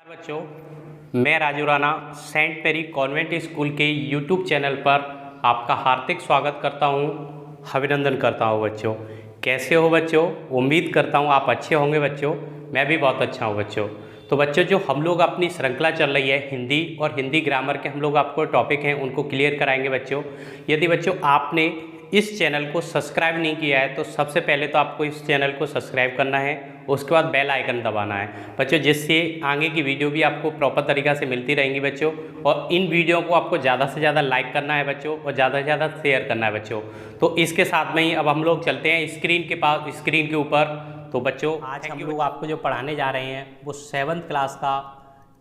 नमस्कार बच्चों, मैं Raju Rana Saint Perry Convent School के यूट्यूब चैनल पर आपका हार्दिक स्वागत करता हूं, अभिनंदन करता हूं। बच्चों कैसे हो बच्चों? उम्मीद करता हूं आप अच्छे होंगे बच्चों। मैं भी बहुत अच्छा हूं बच्चों। तो बच्चों जो हम लोग अपनी श्रृंखला चल रही है हिंदी और हिंदी ग्रामर के हम लोग आपको टॉपिक हैं उनको क्लियर कराएंगे बच्चों। यदि बच्चों आपने इस चैनल को सब्सक्राइब नहीं किया है तो सबसे पहले तो आपको इस चैनल को सब्सक्राइब करना है, उसके बाद बेल आइकन दबाना है बच्चों, जिससे आगे की वीडियो भी आपको प्रॉपर तरीक़ा से मिलती रहेंगी बच्चों। और इन वीडियो को आपको ज़्यादा से ज़्यादा लाइक करना है बच्चों और ज़्यादा से ज़्यादा शेयर करना है बच्चों। तो इसके साथ में ही अब हम लोग चलते हैं स्क्रीन के ऊपर। तो बच्चों आज हम लोग आपको जो पढ़ाने जा रहे हैं वो 7th क्लास का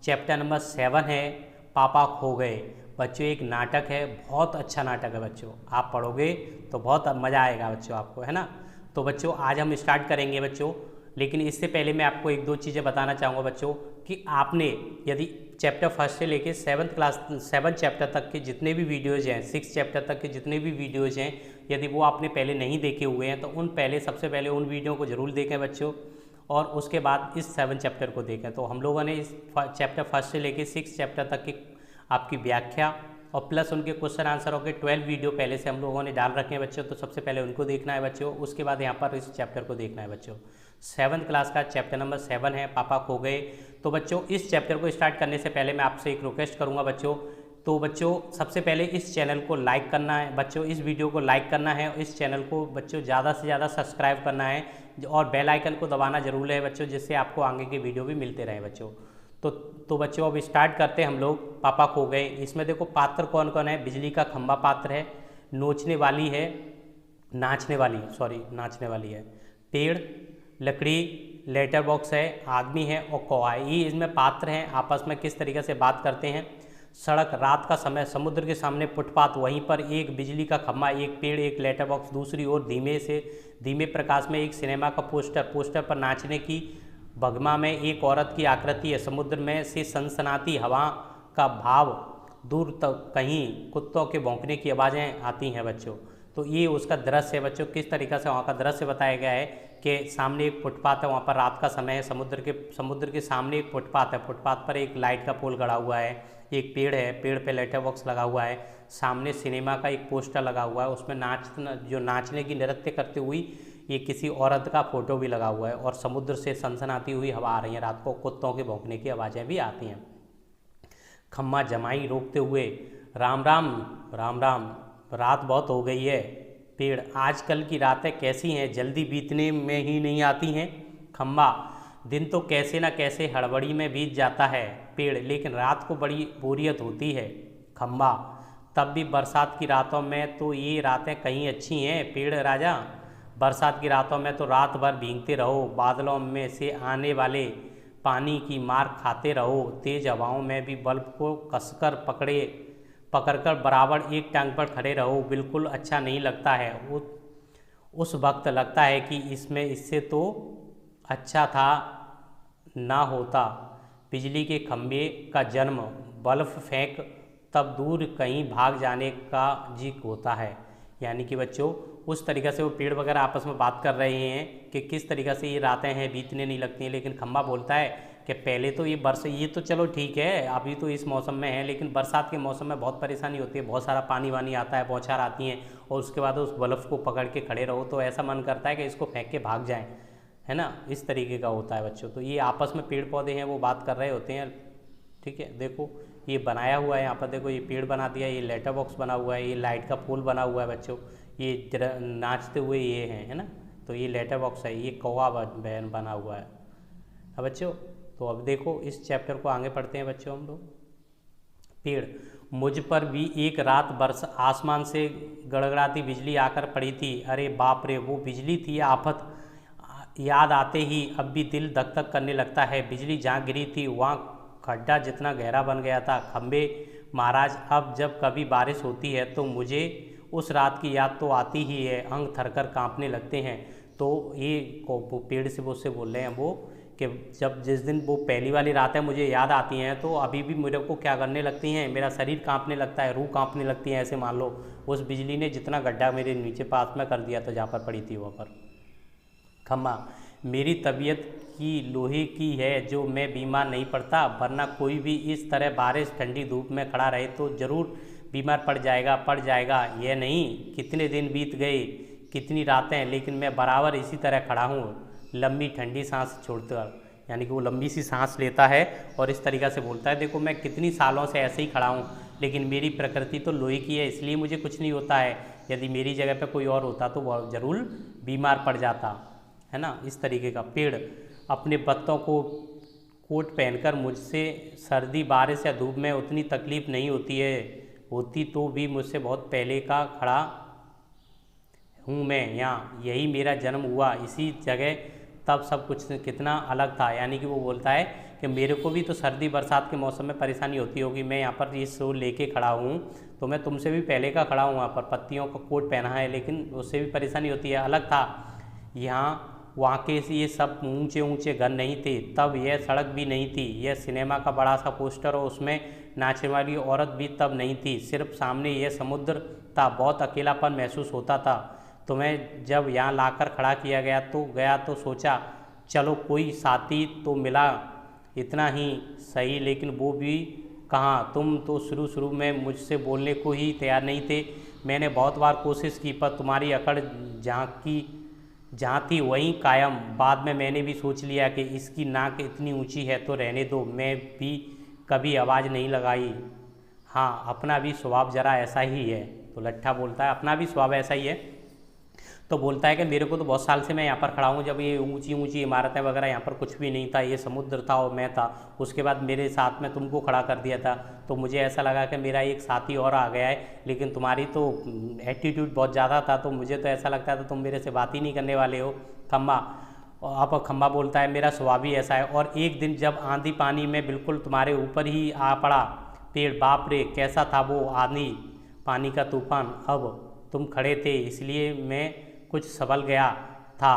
चैप्टर नंबर 7 है, पापा खो गए। बच्चों एक नाटक है, बहुत अच्छा नाटक है बच्चों, आप पढ़ोगे तो बहुत मज़ा आएगा बच्चों आपको, है ना। तो बच्चों आज हम स्टार्ट करेंगे बच्चों, लेकिन इससे पहले मैं आपको एक दो चीज़ें बताना चाहूँगा बच्चों कि आपने यदि चैप्टर फर्स्ट से लेके 7 चैप्टर तक के जितने भी वीडियोज़ हैं, 6 चैप्टर तक के जितने भी वीडियोज़ हैं, यदि वो आपने पहले नहीं देखे हुए हैं तो सबसे पहले उन वीडियो को ज़रूर देखें बच्चों, और उसके बाद इस 7 चैप्टर को देखें। तो हम लोगों ने इस चैप्टर फर्स्ट से लेके 6 चैप्टर तक की आपकी व्याख्या और प्लस उनके क्वेश्चन आंसरों के 12 वीडियो पहले से हम लोगों ने डाल रखे हैं बच्चों। तो सबसे पहले उनको देखना है बच्चों, उसके बाद यहाँ पर इस चैप्टर को देखना है बच्चों। 7th क्लास का चैप्टर नंबर 7 है, पापा खो गए। तो बच्चों इस चैप्टर को स्टार्ट करने से पहले मैं आपसे एक रिक्वेस्ट करूँगा बच्चों। तो बच्चों सबसे पहले इस चैनल को लाइक करना है बच्चों, इस वीडियो को लाइक करना है, इस चैनल को बच्चों ज़्यादा से ज़्यादा सब्सक्राइब करना है और बेल आइकन को दबाना जरूर है बच्चों, जिससे आपको आगे के वीडियो भी मिलते रहें बच्चों। तो बच्चों अब स्टार्ट करते हैं हम लोग, पापा खो गए। इसमें देखो पात्र कौन कौन है। बिजली का खंभा पात्र है, नाचने वाली है, पेड़, लकड़ी, लेटर बॉक्स है, आदमी है और कौवा है। ये इसमें पात्र हैं, आपस में किस तरीके से बात करते हैं। सड़क, रात का समय, समुद्र के सामने फुटपाथ, वहीं पर एक बिजली का खंभा, एक पेड़, एक लेटर बॉक्स, दूसरी ओर धीमे प्रकाश में एक सिनेमा का पोस्टर पर नाचने की भगमा में एक औरत की आकृति है। समुद्र में से सनसनाती हवा का भाव, दूर तक कहीं कुत्तों के भौंकने की आवाज़ें आती हैं बच्चों। तो ये उसका दृश्य है बच्चों, किस तरीक़े से वहाँ का दृश्य बताया गया है कि सामने एक फुटपाथ है, वहाँ पर रात का समय है, समुद्र के सामने एक फुटपाथ है, फुटपाथ पर एक लाइट का पोल गड़ा हुआ है, एक पेड़ है, पेड़ पे लेटर बॉक्स लगा हुआ है, सामने सिनेमा का एक पोस्टर लगा हुआ है, उसमें नाचने की नृत्य करते हुई ये किसी औरत का फोटो भी लगा हुआ है, और समुद्र से सनसनाती हुई हवा आ रही है, रात को कुत्तों के भौंकने की आवाज़ें भी आती हैं। खम्मा जमाई रोकते हुए, राम राम राम राम, रात बहुत हो गई है। पेड़, आजकल की रातें कैसी हैं, जल्दी बीतने में ही नहीं आती हैं। खम्बा, दिन तो कैसे ना कैसे हड़बड़ी में बीत जाता है। पेड़, लेकिन रात को बड़ी बोरियत होती है। खम्बा, तब भी बरसात की रातों में तो ये रातें कहीं अच्छी हैं। पेड़ राजा, बरसात की रातों में तो रात भर भीगते रहो, बादलों में से आने वाले पानी की मार खाते रहो, तेज हवाओं में भी बल्ब को कसकर पकड़कर बराबर एक टांग पर खड़े रहो, बिल्कुल अच्छा नहीं लगता है। उस वक्त लगता है कि इससे तो अच्छा था ना होता। बिजली के खंभे का जन्म, बल्ब फेंक तब दूर कहीं भाग जाने का जी होता है। यानी कि बच्चों उस तरीक़े से वो पेड़ वगैरह आपस में बात कर रहे हैं कि किस तरीक़े से ये रातें हैं बीतने नहीं लगती हैं। लेकिन खंभा बोलता है कि पहले तो ये तो चलो ठीक है, अभी तो इस मौसम में है, लेकिन बरसात के मौसम में बहुत परेशानी होती है, बहुत सारा पानी वानी आता है, बौछार आती हैं, और उसके बाद उस बल्ब को पकड़ के खड़े रहो तो ऐसा मन करता है कि इसको फेंक के भाग जाएँ, है ना। इस तरीके का होता है बच्चों। तो ये आपस में पेड़ पौधे हैं वो बात कर रहे होते हैं, ठीक है। देखो ये बनाया हुआ है, यहाँ पर देखो ये पेड़ बना दिया, ये लेटर बॉक्स बना हुआ है, ये लाइट का पोल बना हुआ है बच्चों, ये नाचते हुए ये हैं, है ना। तो ये लेटर बॉक्स है, ये कौवा बना हुआ है। अब बच्चों तो अब देखो इस चैप्टर को आगे पढ़ते हैं बच्चों हम लोग। पेड़, मुझ पर भी एक रात आसमान से गड़गड़ाती बिजली आकर पड़ी थी। अरे बाप रे, वो बिजली थी या आफत, याद आते ही अब भी दिल धक धक करने लगता है। बिजली जहाँ गिरी थी वहाँ खड्डा जितना गहरा बन गया था। खम्बे महाराज, अब जब कभी बारिश होती है तो मुझे उस रात की याद तो आती ही है, अंग थरकर कांपने लगते हैं। तो ये पेड़ से उससे बोल रहे हैं वो कि जिस दिन वो पहली वाली रात है मुझे याद आती हैं तो अभी भी मेरे को क्या करने लगती हैं, मेरा शरीर कांपने लगता है, रूह कांपने लगती है। ऐसे मान लो उस बिजली ने जितना गड्ढा मेरे नीचे पास में कर दिया था जहाँ पर पड़ी थी वहाँ पर। खम्मा, मेरी तबीयत की लोहे की है जो मैं बीमार नहीं पड़ता, वरना कोई भी इस तरह बारिश ठंडी धूप में खड़ा रहे तो ज़रूर बीमार पड़ जाएगा। यह नहीं कितने दिन बीत गए, कितनी रातें, लेकिन मैं बराबर इसी तरह खड़ा हूँ, लंबी ठंडी सांस छोड़कर। यानी कि वो लंबी सी सांस लेता है और इस तरीक़ा से बोलता है, देखो मैं कितनी सालों से ऐसे ही खड़ा हूँ, लेकिन मेरी प्रकृति तो लोहे की है, इसलिए मुझे कुछ नहीं होता है। यदि मेरी जगह पे कोई और होता तो वह ज़रूर बीमार पड़ जाता, है ना। इस तरीके का। पेड़ अपने पत्तों को कोट पहनकर, मुझसे सर्दी बारिश या धूप में उतनी तकलीफ़ नहीं होती तो भी मुझसे बहुत पहले का खड़ा हूँ मैं यहाँ, यही मेरा जन्म हुआ इसी जगह, तब सब कुछ कितना अलग था। यानी कि वो बोलता है कि मेरे को भी तो सर्दी बरसात के मौसम में परेशानी होती होगी, मैं यहाँ पर इस शो लेके खड़ा हूँ तो मैं तुमसे भी पहले का खड़ा हूँ, वहाँ पर पत्तियों का कोट पहना है, लेकिन उससे भी परेशानी होती है, अलग था। यहाँ वहाँ के ये सब ऊंचे ऊंचे घर नहीं थे, तब यह सड़क भी नहीं थी, यह सिनेमा का बड़ा सा पोस्टर और उसमें नाचने वाली औरत भी तब नहीं थी, सिर्फ सामने यह समुद्र था। बहुत अकेलापन महसूस होता था। तुम्हें जब यहाँ लाकर खड़ा किया गया तो सोचा चलो कोई साथी तो मिला, इतना ही सही, लेकिन वो भी कहाँ। तुम तो शुरू में मुझसे बोलने को ही तैयार नहीं थे। मैंने बहुत बार कोशिश की, पर तुम्हारी अकड़ जहाँ थी वहीं कायम। बाद में मैंने भी सोच लिया कि इसकी नाक इतनी ऊंची है तो रहने दो, मैं भी कभी आवाज़ नहीं लगाई। हाँ, अपना भी स्वभाव जरा ऐसा ही है। तो लट्ठा बोलता है अपना भी स्वभाव ऐसा ही है। तो बोलता है कि मेरे को तो बहुत साल से मैं यहाँ पर खड़ा हूँ, जब ये ऊंची ऊंची इमारतें वगैरह यहाँ पर कुछ भी नहीं था, ये समुद्र था और मैं था। उसके बाद मेरे साथ में तुमको खड़ा कर दिया था, तो मुझे ऐसा लगा कि मेरा एक साथी और आ गया है, लेकिन तुम्हारी तो एटीट्यूड बहुत ज़्यादा था, तो मुझे तो ऐसा लगता था तुम मेरे से बात ही नहीं करने वाले हो। खम्बा। अब खम्बा बोलता है मेरा स्वभाव ही ऐसा है, और एक दिन जब आंधी पानी में बिल्कुल तुम्हारे ऊपर ही आ पड़ा। पेड़। बाप रे, कैसा था वो आंधी पानी का तूफान। अब तुम खड़े थे इसलिए मैं कुछ संभल गया था।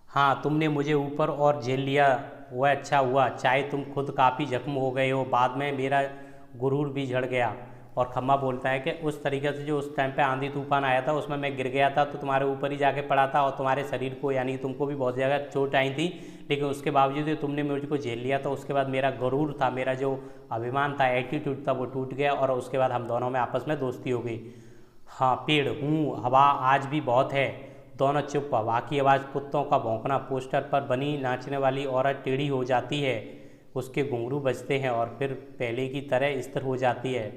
हाँ, तुमने मुझे ऊपर और झेल लिया, वह अच्छा हुआ, चाहे तुम खुद काफ़ी जख्म हो गए हो, बाद में मेरा गुरूर भी झड़ गया। और खम्मा बोलता है कि उस तरीके से जो उस टाइम पे आंधी तूफान आया था उसमें मैं गिर गया था, तो तुम्हारे ऊपर ही जाके पड़ा था और तुम्हारे शरीर को यानी तुमको भी बहुत ज़्यादा चोट आई थी, लेकिन उसके बावजूद तुमने मुझको झेल लिया। तो उसके बाद मेरा गुरूर था, मेरा जो अभिमान था, एटीट्यूड था, वो टूट गया और उसके बाद हम दोनों में आपस में दोस्ती हो गई। हाँ, पेड़। हूँ, हवा आज भी बहुत है। दोनों चुप। हवा की आवाज़, कुत्तों का भौंकना, पोस्टर पर बनी नाचने वाली औरत टेढ़ी हो जाती है, उसके घुंघरू बजते हैं और फिर पहले की तरह स्थिर हो जाती है।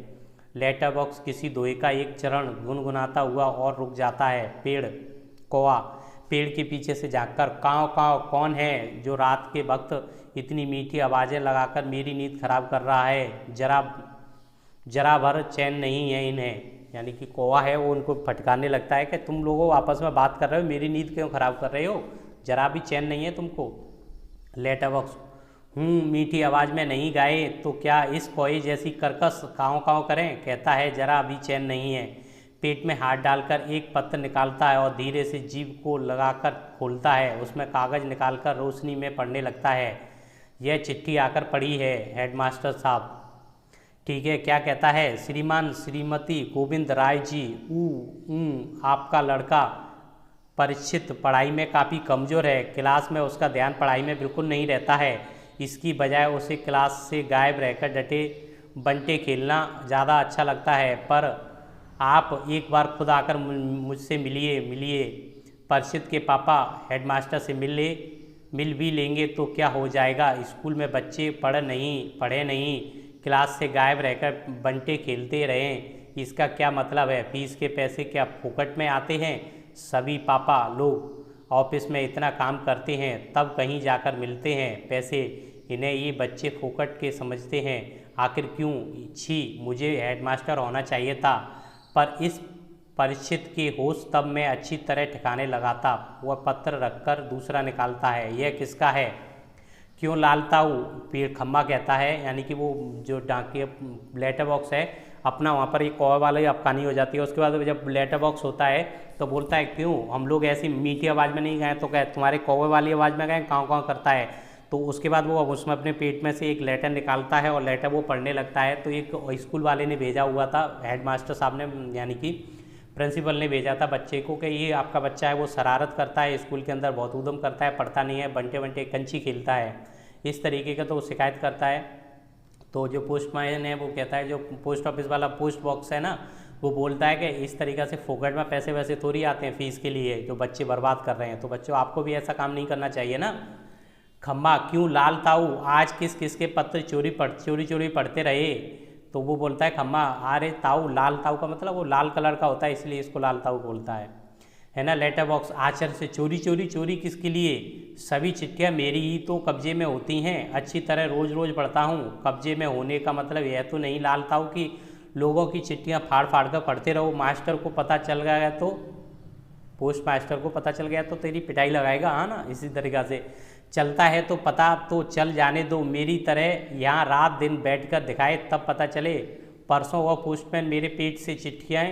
लेटर बॉक्स किसी दोहे का एक चरण गुनगुनाता हुआ और रुक जाता है। पेड़। कौवा पेड़ के पीछे से झांककर, काँव काँव, कौन है जो रात के वक्त इतनी मीठी आवाज़ें लगाकर मेरी नींद खराब कर रहा है। जरा भर चैन नहीं है इन्हें। यानी कि कौवा है वो उनको फटकारने लगता है कि तुम लोगों आपस में बात कर रहे हो, मेरी नींद क्यों ख़राब कर रहे हो, जरा भी चैन नहीं है तुमको। Letter box. मीठी आवाज़ में नहीं गाए तो क्या इस कौए जैसी कर्कश काँव काँव करें। कहता है जरा भी चैन नहीं है। पेट में हाथ डालकर एक पत्र निकालता है और धीरे से जीभ को लगाकर खोलता है, उसमें कागज़ निकालकर रोशनी में पढ़ने लगता है। यह चिट्ठी आकर पड़ी है हेडमास्टर साहब। ठीक है, क्या कहता है। श्रीमान श्रीमती गोविंद राय जी, आपका लड़का परीक्षित पढ़ाई में काफ़ी कमज़ोर है। क्लास में उसका ध्यान पढ़ाई में बिल्कुल नहीं रहता है, इसकी बजाय उसे क्लास से गायब रहकर डटे बंटे खेलना ज़्यादा अच्छा लगता है। पर आप एक बार खुद आकर मुझसे मिलिए। परीक्षित के पापा हेडमास्टर से मिल भी लेंगे तो क्या हो जाएगा, स्कूल में बच्चे पढ़े नहीं, क्लास से गायब रहकर बंटे खेलते रहें, इसका क्या मतलब है। फीस के पैसे क्या फोकट में आते हैं। सभी पापा लोग ऑफिस में इतना काम करते हैं तब कहीं जाकर मिलते हैं पैसे, इन्हें ये बच्चे फोकट के समझते हैं। आखिर क्यों। छी, मुझे हेडमास्टर होना चाहिए था। पर इस परीक्षित के होश तब मैं अच्छी तरह ठिकाने लगाता। वह पत्र रखकर दूसरा निकालता है। यह किसका है। क्यों लालता हूँ। पेड़। खम्मा कहता है, यानी कि वो जो डाकिया लेटर बॉक्स है अपना, वहाँ पर एक कौवा वाला ही अफगानी हो जाती है। उसके बाद जब लेटर बॉक्स होता है तो बोलता है क्यों हम लोग ऐसी मीठी आवाज़ में नहीं गए, तो क्या तुम्हारे कौवे वाली आवाज़ में गए, काँव काँव करता है। तो उसके बाद वो उसमें अपने पेट में से एक लेटर निकालता है और लेटर वो पढ़ने लगता है। तो एक स्कूल वाले ने भेजा हुआ था, हेडमास्टर साहब ने, यानी कि प्रिंसिपल ने भेजा था बच्चे को कि ये आपका बच्चा है वो शरारत करता है, स्कूल के अंदर बहुत ऊधम करता है, पढ़ता नहीं है, बंटे बंटे कंची खेलता है, इस तरीके का तो वो शिकायत करता है। तो जो पोस्टमैन है वो कहता है, जो पोस्ट ऑफिस वाला पोस्ट बॉक्स है ना, वो बोलता है कि इस तरीक़ा से फोकट में पैसे वैसे थोड़ी आते हैं फीस के लिए जो बच्चे बर्बाद कर रहे हैं, तो बच्चों आपको भी ऐसा काम नहीं करना चाहिए ना। खम्बा क्यों लाल ताऊ आज किस किस के पत्र चोरी चोरी पढ़ते रहे। तो वो बोलता है खम्बा, अरे ताऊ, लाल ताऊ का मतलब वो लाल कलर का होता है इसलिए इसको लाल ताऊ बोलता है ना। लेटर बॉक्स आचर से चोरी किसके लिए, सभी चिट्ठियाँ मेरी ही तो कब्जे में होती हैं, अच्छी तरह रोज़ रोज़ पढ़ता हूँ। कब्जे में होने का मतलब यह तो नहीं लाल ताऊ कि लोगों की चिट्ठियाँ फाड़ फाड़ कर पढ़ते रहो, मास्टर को पता चल गया तो, पोस्ट मास्टर को पता चल गया तो तेरी पिटाई लगाएगा, हाँ ना। इसी तरीक़ा से चलता है तो पता तो चल जाने दो, मेरी तरह यहाँ रात दिन बैठकर दिखाए तब पता चले। परसों वह पोस्टमैन मेरे पेट से चिट्ठियाँ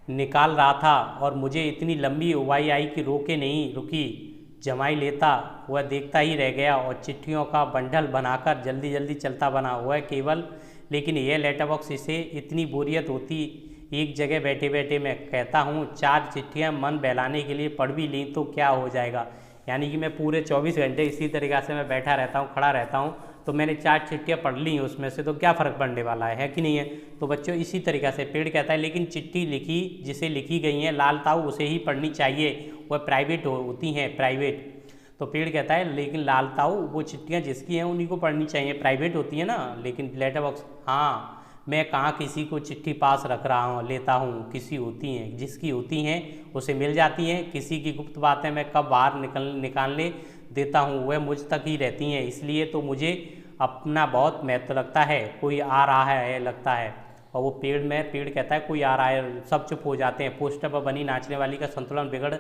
निकाल रहा था और मुझे इतनी लंबी उबाई आई कि रोके नहीं रुकी। जमाई लेता वह देखता ही रह गया और चिट्ठियों का बंडल बनाकर जल्दी जल्दी चलता बना वह केवल। लेकिन यह लेटर बॉक्स इसे इतनी बोरियत होती, एक जगह बैठे बैठे मैं कहता हूँ 4 चिट्ठियाँ मन बहलाने के लिए पढ़ भी ली तो क्या हो जाएगा। यानी कि मैं पूरे 24 घंटे इसी तरीक़ा से मैं बैठा रहता हूँ, खड़ा रहता हूँ, तो मैंने 4 चिट्ठियाँ पढ़ ली उसमें से, तो क्या फ़र्क पड़ने वाला है कि नहीं है। तो बच्चों इसी तरीक़ा से पेड़ कहता है लेकिन चिट्ठी लिखी जिसे लिखी गई हैं लाल ताऊ उसे ही पढ़नी चाहिए, वह प्राइवेट होती हैं, प्राइवेट। तो पेड़ कहता है लेकिन लाल ताऊ वो चिट्ठियाँ जिसकी हैं उन्हीं को पढ़नी चाहिए, प्राइवेट होती है ना। लेकिन लेटर बॉक्स, हाँ मैं कहाँ किसी को चिट्ठी पास रख रहा हूँ लेता हूँ, किसी होती हैं जिसकी होती हैं उसे मिल जाती हैं, किसी की गुप्त बातें मैं कब बाहर निकालने देता हूँ वह मुझ तक ही रहती हैं, इसलिए तो मुझे अपना बहुत महत्व लगता है। कोई आ रहा है लगता है, और वो पेड़ कहता है कोई आ रहा है, सब चुप हो जाते हैं। पोस्टर पर बनी नाचने वाली का संतुलन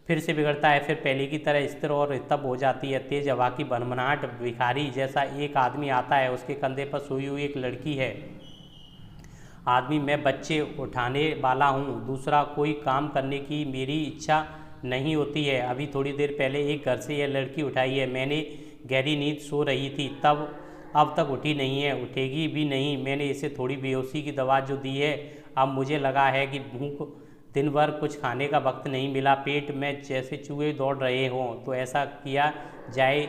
फिर से बिगड़ता है, फिर पहले की तरह स्थिर और तब हो जाती है। तेज हवा की भनभनाहट भिखारी जैसा एक आदमी आता है, उसके कंधे पर सोई हुई एक लड़की है। आदमी मैं बच्चे उठाने वाला हूँ, दूसरा कोई काम करने की मेरी इच्छा नहीं होती है। अभी थोड़ी देर पहले एक घर से यह लड़की उठाई है, मैंने गहरी नींद सो रही थी तब, अब तक उठी नहीं है, उठेगी भी नहीं। मैंने इसे थोड़ी बेहोशी की दवा जो दी है, अब मुझे लगा है कि भूख, दिन भर कुछ खाने का वक्त नहीं मिला, पेट में जैसे चूहे दौड़ रहे हों, तो ऐसा किया जाए।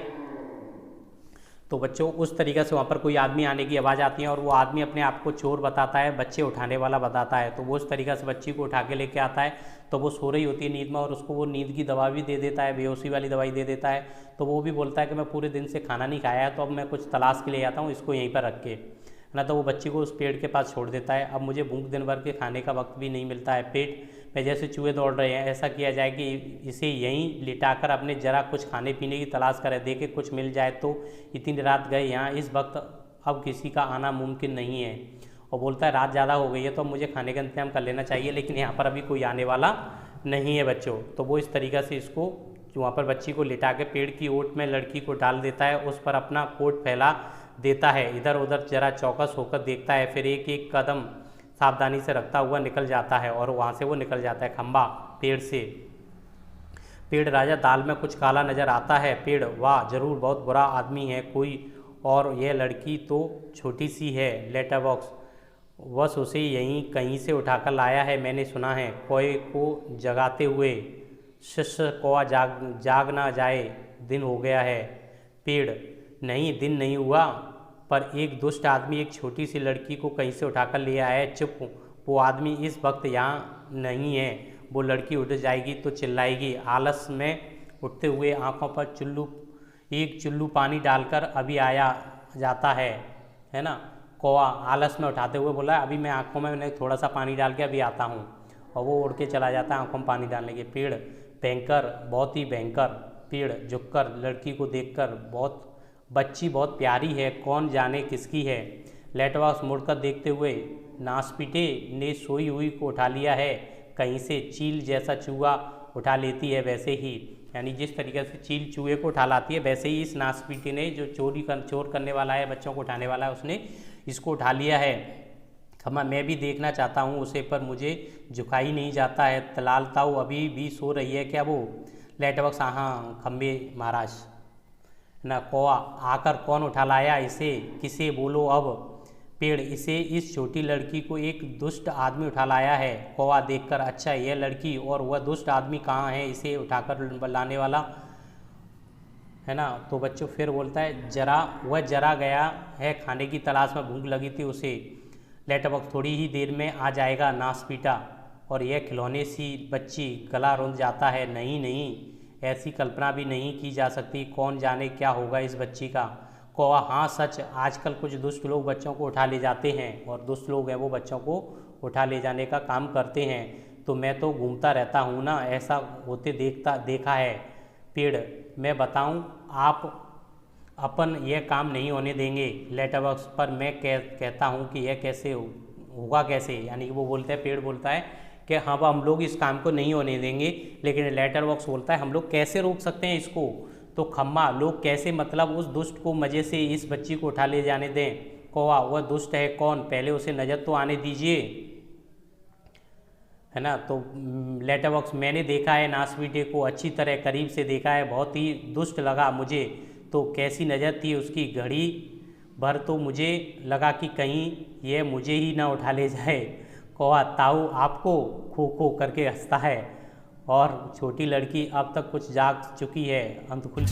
तो बच्चों उस तरीक़े से वहाँ पर कोई आदमी आने की आवाज़ आती है और वो आदमी अपने आप को चोर बताता है, बच्चे उठाने वाला बताता है। तो वो उस तरीक़े से बच्ची को उठा के लेके आता है, तो वो सो रही होती है नींद में, और उसको वो नींद की दवा भी दे देता है, बेहोशी वाली दवाई दे देता है। तो वो भी बोलता है कि मैं पूरे दिन से खाना नहीं खाया है, तो अब मैं कुछ तलाश के लिए आता हूँ, इसको यहीं पर रख के ना। तो वो बच्ची को उस पेड़ के पास छोड़ देता है। अब मुझे भूख, दिन भर के खाने का वक्त भी नहीं मिलता है, पेट में जैसे चूहे दौड़ रहे हैं, ऐसा किया जाए कि इसे यहीं लिटाकर अपने ज़रा कुछ खाने पीने की तलाश करें, देखे कुछ मिल जाए तो। इतनी रात गए यहाँ, इस वक्त अब किसी का आना मुमकिन नहीं है। और बोलता है रात ज़्यादा हो गई है तो अब मुझे खाने का इंतजाम कर लेना चाहिए, लेकिन यहाँ पर अभी कोई आने वाला नहीं है बच्चों। तो वो इस तरीक़ा से इसको वहाँ पर बच्ची को लिटा के पेड़ की ओट में लड़की को डाल देता है, उस पर अपना कोट फैला देता है, इधर उधर जरा चौकस होकर देखता है, फिर एक एक कदम सावधानी से रखता हुआ निकल जाता है, और वहाँ से वो निकल जाता है। खम्बा पेड़ से, पेड़ राजा दाल में कुछ काला नज़र आता है। पेड़ वाह ज़रूर बहुत बुरा आदमी है कोई, और यह लड़की तो छोटी सी है। लेटर बॉक्स बस उसे यहीं कहीं से उठाकर लाया है, मैंने सुना है कोए को जगाते हुए, शिष्य कौआ जाग ना जाए, दिन हो गया है। पेड़ नहीं दिन नहीं हुआ, पर एक दुष्ट आदमी एक छोटी सी लड़की को कहीं से उठाकर ले आया है। चुप, वो आदमी इस वक्त यहाँ नहीं है, वो लड़की उठ जाएगी तो चिल्लाएगी। आलस में उठते हुए आँखों पर एक चुल्लू पानी डालकर अभी आया जाता है ना। कौआ आलस में उठाते हुए बोला अभी मैं आँखों में थोड़ा सा पानी डाल के अभी आता हूँ, और वो उड़ के चला जाता है आँखों में पानी डालने के। पेड़ भयंकर, बहुत ही भयंकर। पेड़ झुककर लड़की को देखकर बच्ची बहुत प्यारी है, कौन जाने किसकी है। लेटर बॉक्स मुड़कर देखते हुए, नासपीटे ने सोई हुई को उठा लिया है, कहीं से चील जैसा चूहा उठा लेती है वैसे ही। यानी जिस तरीके से चील चूहे को उठा लाती है, वैसे ही इस नासपीटे ने जो चोर करने वाला है, बच्चों को उठाने वाला है, उसने इसको उठा लिया है। खम्मा मैं भी देखना चाहता हूँ उसे, पर मुझे झुका ही नहीं जाता है। तलाल ताऊ अभी भी सो रही है क्या वो? लेटर बॉक्स हाँ खम्बे महाराज ना। कौआ आकर कौन उठा लाया इसे, किसे बोलो अब? पेड़, इसे इस छोटी लड़की को एक दुष्ट आदमी उठा लाया है। कौवा देखकर, अच्छा यह लड़की और वह दुष्ट आदमी कहाँ है इसे उठाकर लाने वाला, है ना। तो बच्चों फिर बोलता है वह जरा गया है, खाने की तलाश में भूख लगी थी उसे। लेटर बॉक्स, थोड़ी ही देर में आ जाएगा नासपीटा। और यह खिलौने सी बच्ची, गला रुंध जाता है, नहीं नहीं, ऐसी कल्पना भी नहीं की जा सकती, कौन जाने क्या होगा इस बच्ची का। कौवा, हाँ सच, आजकल कुछ दुष्ट लोग बच्चों को उठा ले जाते हैं, और दुष्ट लोग हैं वो बच्चों को उठा ले जाने का काम करते हैं, तो मैं तो घूमता रहता हूँ ना, ऐसा होते देखा है। पेड़, मैं बताऊँ, आप अपन यह काम नहीं होने देंगे। लेटर बॉक्स, पर मैं कहता हूँ कि यह कैसे होगा कैसे, यानी कि वो बोलते हैं, पेड़ बोलता है कि हाँ हम लोग इस काम को नहीं होने देंगे, लेकिन लेटर बॉक्स बोलता है हम लोग कैसे रोक सकते हैं इसको। तो खम्मा, लोग कैसे, मतलब उस दुष्ट को मज़े से इस बच्ची को उठा ले जाने दें। कौवा, वह दुष्ट है कौन, पहले उसे नज़र तो आने दीजिए, है ना। तो लेटर बॉक्स, मैंने देखा है नासपीटे को अच्छी तरह करीब से देखा है, बहुत ही दुष्ट लगा मुझे। तो कैसी नज़र थी उसकी, घड़ी भर तो मुझे लगा कि कहीं यह मुझे ही ना उठा ले जाए। कौवा, ताऊ आपको, खो खो करके हंसता है। और छोटी लड़की अब तक कुछ जाग चुकी है, अंत खुल